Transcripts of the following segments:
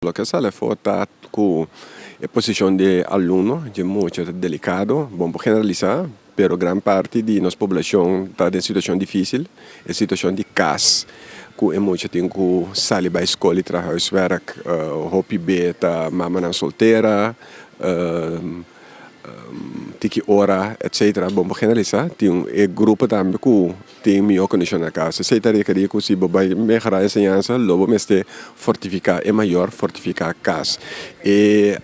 Lo que sale fue con la posición de alumno, es mucho delicado, vamos a generalizar, pero gran parte de nuestra población está en situación difícil, en situación de casa, que é muito tem que sair para a escola e trabalhar huiswerk, hobby beta, mama na solteira, tiki hora, etc. Vamos generalizar, tem grupo também que tem melhor condição na casa. Se está requerido que se vai melhorar a ensinança, logo mesmo fortificar, é maior fortificar a casa. E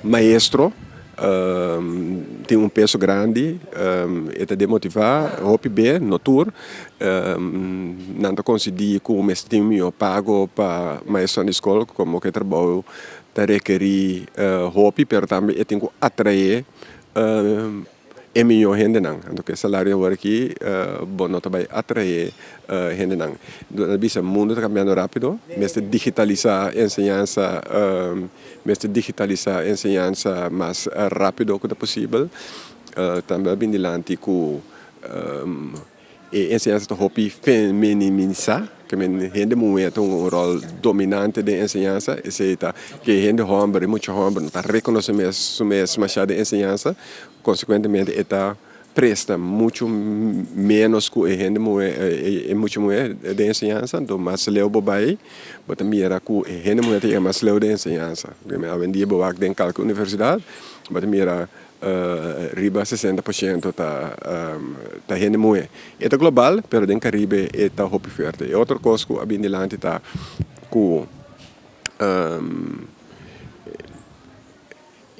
maestro tem peso grande, é de motivar, hobby bem, notur, não conseguir que o mestre tem melhor pago para maestro na escola, como que trabalho te requerir hobby, pero também tem que atrair é melhor gente não. Então que salário agora aqui, bom não vai atrair gente não. O mundo está cambiando rápido, mas digitalizar a ensinança, mais rápido que possível. Também bem dilante que a ensinança do hobby feminizar, que a gente muito um rol dominante da ensinança, etc. Que a gente homem, muito homem, não está reconhecendo mais a ensinança, consequentemente está presta muito menos que a gente é muito mulher da ensinança, então mais leu bobai, mas também era que a gente é mais leu da ensinança. Além de bobar dentro da universidade, mas também era riba 60% tá gente mulher. É global, pero dentro do Caribe é tá hobby forte. E outra coisa que a Bindilante tá com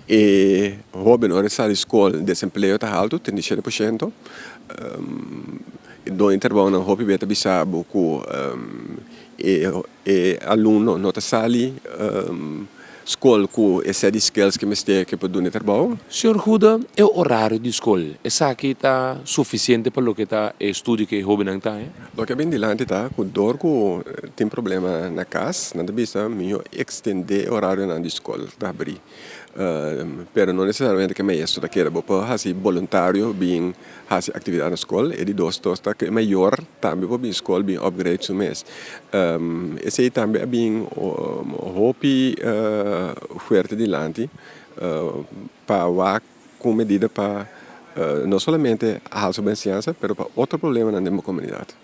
e hobby na hora de sair escola, desemprego tá alto, 37%. Do intervalo na hobby beta bisabo que aluno não tá sali escola com esse skills que me está que pode trabalho. Senhor Huda, é o horário de escola? Essa aqui está suficiente para o que está estudo que o jovem não está? O que é bem dilante tá, que dor que tem problema na casa, não deve ser melhor estender o horário na escola, tá abrir. Pero não necessariamente que maestro da queira, pode fazer voluntário, bem fazer atividade na escola, e de dois tá que é maior também para a escola bem upgrade o mês. Esse também é bem hobby forte dilante para com medida para não somente a alta ciência, mas para outro problema na comunidade.